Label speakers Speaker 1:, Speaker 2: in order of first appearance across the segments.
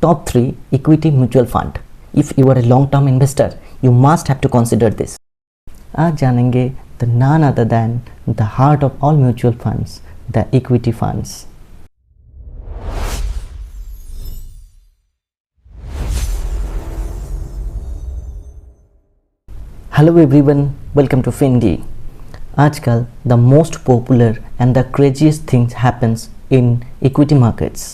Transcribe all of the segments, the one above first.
Speaker 1: Top 3 equity mutual fund. If you are a long-term investor, you must have to consider this. आज जानेंगे the none other than the heart of all mutual funds, the equity funds. Hello everyone, welcome to Findy. आजकल the most popular and the craziest things happens in equity markets.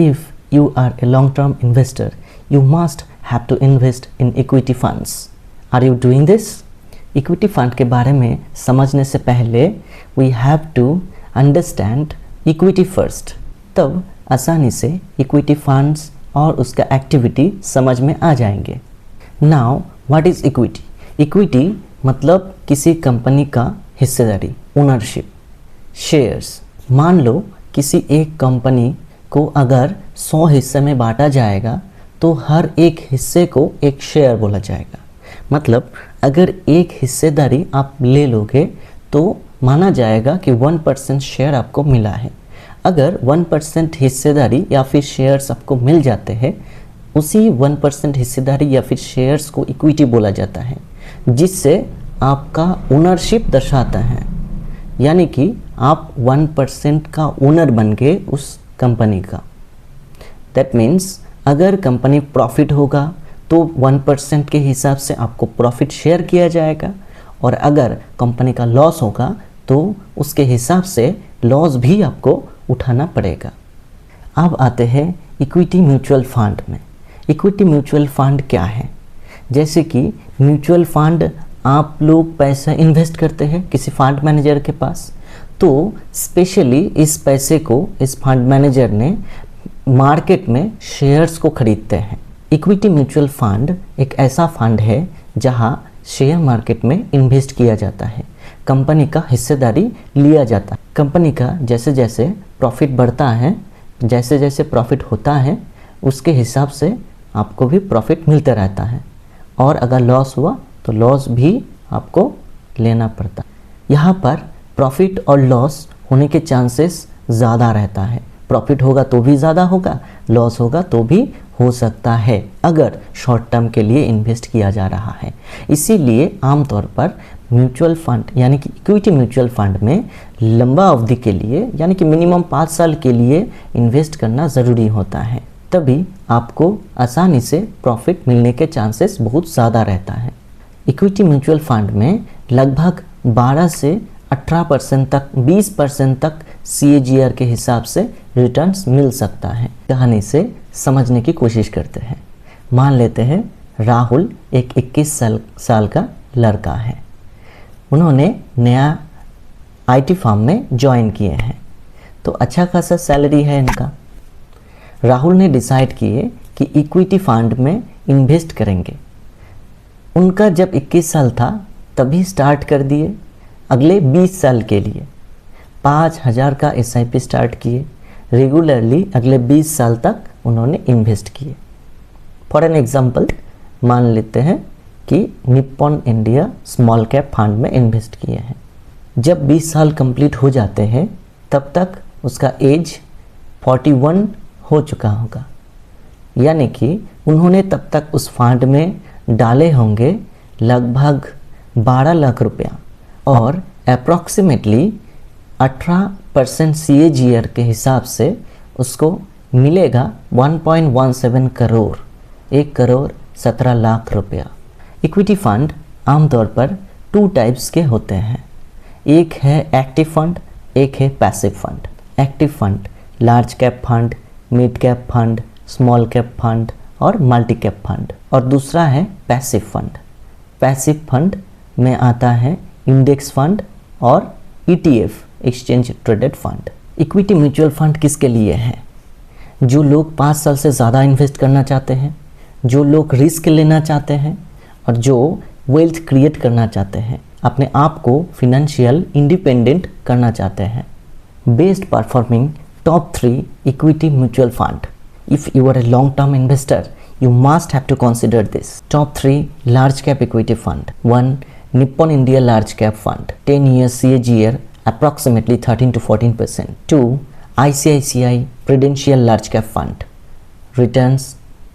Speaker 1: If you are a long-term investor, you must have to invest in equity funds. Are you doing this? Equity fund के बारे में समझने से पहले we have to understand equity first. तब आसानी से equity funds और उसका एक्टिविटी समझ में आ जाएंगे. Now, what is equity? Equity मतलब किसी कंपनी का हिस्सेदारी, ओनरशिप, शेयर्स. मान लो किसी एक कंपनी को अगर 100 हिस्से में बांटा जाएगा तो हर एक हिस्से को एक शेयर बोला जाएगा. मतलब अगर एक हिस्सेदारी आप ले लोगे तो माना जाएगा कि 1% शेयर आपको मिला है. अगर 1% हिस्सेदारी या फिर शेयर्स आपको मिल जाते हैं, उसी 1% हिस्सेदारी या फिर शेयर्स को इक्विटी बोला जाता है, जिससे आपका ओनरशिप दर्शाता है. यानी कि आप 1% का ओनर बन गए उस कंपनी का. दैट मीन्स अगर कंपनी प्रॉफिट होगा तो 1% के हिसाब से आपको प्रॉफिट शेयर किया जाएगा, और अगर कंपनी का लॉस होगा तो उसके हिसाब से लॉस भी आपको उठाना पड़ेगा. अब आते हैं इक्विटी म्यूचुअल फंड में. इक्विटी म्यूचुअल फंड क्या है? जैसे कि म्यूचुअल फंड आप लोग पैसा इन्वेस्ट करते हैं किसी फंड मैनेजर के पास, तो स्पेशली इस पैसे को इस फंड मैनेजर ने मार्केट में शेयर्स को खरीदते हैं. इक्विटी म्यूचुअल फंड एक ऐसा फंड है जहां शेयर मार्केट में इन्वेस्ट किया जाता है, कंपनी का हिस्सेदारी लिया जाता है. कंपनी का जैसे जैसे प्रॉफिट बढ़ता है, जैसे जैसे प्रॉफिट होता है, उसके हिसाब से आपको भी प्रॉफिट मिलता रहता है, और अगर लॉस हुआ तो लॉस भी आपको लेना पड़ता है. यहाँ पर प्रॉफिट और लॉस होने के चांसेस ज़्यादा रहता है. प्रॉफिट होगा तो भी ज़्यादा होगा, लॉस होगा तो भी हो सकता है अगर शॉर्ट टर्म के लिए इन्वेस्ट किया जा रहा है. इसीलिए आमतौर पर म्यूचुअल फंड यानी कि इक्विटी म्यूचुअल फंड में लंबा अवधि के लिए यानी कि मिनिमम 5 साल के लिए इन्वेस्ट करना ज़रूरी होता है. तभी आपको आसानी से प्रॉफिट मिलने के चांसेस बहुत ज़्यादा रहता है. इक्विटी म्यूचुअल फंड में लगभग 12 से 18% तक 20% तक CAGR के हिसाब से रिटर्न्स मिल सकता है. कहानी से समझने की कोशिश करते हैं. मान लेते हैं राहुल एक 21 साल का लड़का है. उन्होंने नया IT फर्म में ज्वाइन किए हैं, तो अच्छा खासा सैलरी है इनका. राहुल ने डिसाइड किए कि इक्विटी फंड में इन्वेस्ट करेंगे. उनका जब 21 साल था तभी स्टार्ट कर दिए. अगले 20 साल के लिए 5,000 का SIP स्टार्ट किए. रेगुलरली अगले 20 साल तक उन्होंने इन्वेस्ट किए. फॉर एन एग्जांपल मान लेते हैं कि Nippon India small cap fund में इन्वेस्ट किए हैं. जब 20 साल कंप्लीट हो जाते हैं तब तक उसका एज 41 हो चुका होगा. यानी कि उन्होंने तब तक उस फंड में डाले होंगे लगभग 12 लाख रुपया, और अप्रॉक्सीमेटली 18% CAGR के हिसाब से उसको मिलेगा 1.17 करोड़, 1 करोड़ 17 लाख रुपया. इक्विटी फंड आमतौर पर 2 टाइप्स के होते हैं. एक है एक्टिव फंड, एक है passive fund. Active fund large cap fund, mid cap fund, small cap fund और मल्टी कैप फंड. और दूसरा है पैसिव फंड. पैसिव फंड में आता है इंडेक्स फंड और ETF exchange traded fund. Equity mutual fund किसके लिए है? जो लोग 5 साल से ज़्यादा इन्वेस्ट करना चाहते हैं, जो लोग रिस्क लेना चाहते हैं, और जो वेल्थ क्रिएट करना चाहते हैं, अपने आप को फिनेंशियल इंडिपेंडेंट करना चाहते हैं. Best performing top 3 equity mutual fund. If you are a long term investor, you must have to consider this. Top 3 large cap equity fund. 1 Nippon India Large Cap Fund, 10 years CAGR approximately 13 to 14%. 2 ICICI Prudential Large Cap Fund, returns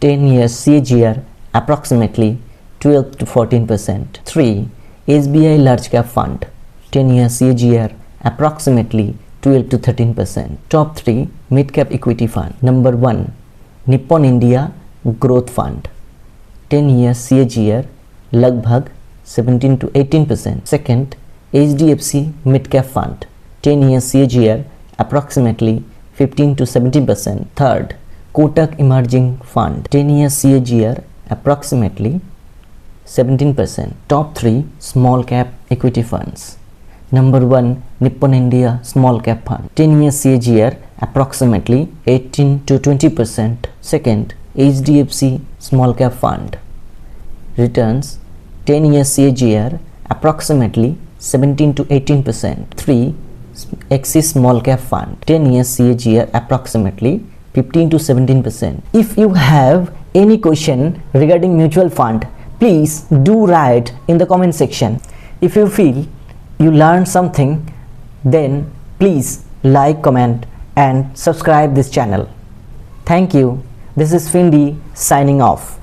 Speaker 1: 10 years CAGR approximately 12 to 14%. 3. SBI Large Cap Fund, 10 years CAGR approximately 12 to 13%. Top 3 Mid Cap Equity Fund. Number 1 Nippon India Growth Fund, 10 years CAGR लगभग 17 to 18%. Second, HDFC Mid Cap Fund, 10 years CAGR approximately 15 to 17%. Third, Kotak Emerging Fund, 10 years CAGR approximately 17%. Top 3 Small Cap Equity Funds. Number 1 Nippon India Small Cap Fund, 10 years CAGR approximately 18 to 20%. Second, HDFC Small Cap Fund, returns 10 years CAGR approximately 17 to 18%. 3. Axis Small Cap Fund, 10 years CAGR approximately 15 to 17%. If you have any question regarding mutual fund, please do write in the comment section. If you feel you learned something, then please like, comment and subscribe this channel. Thank you. This is Findy signing off.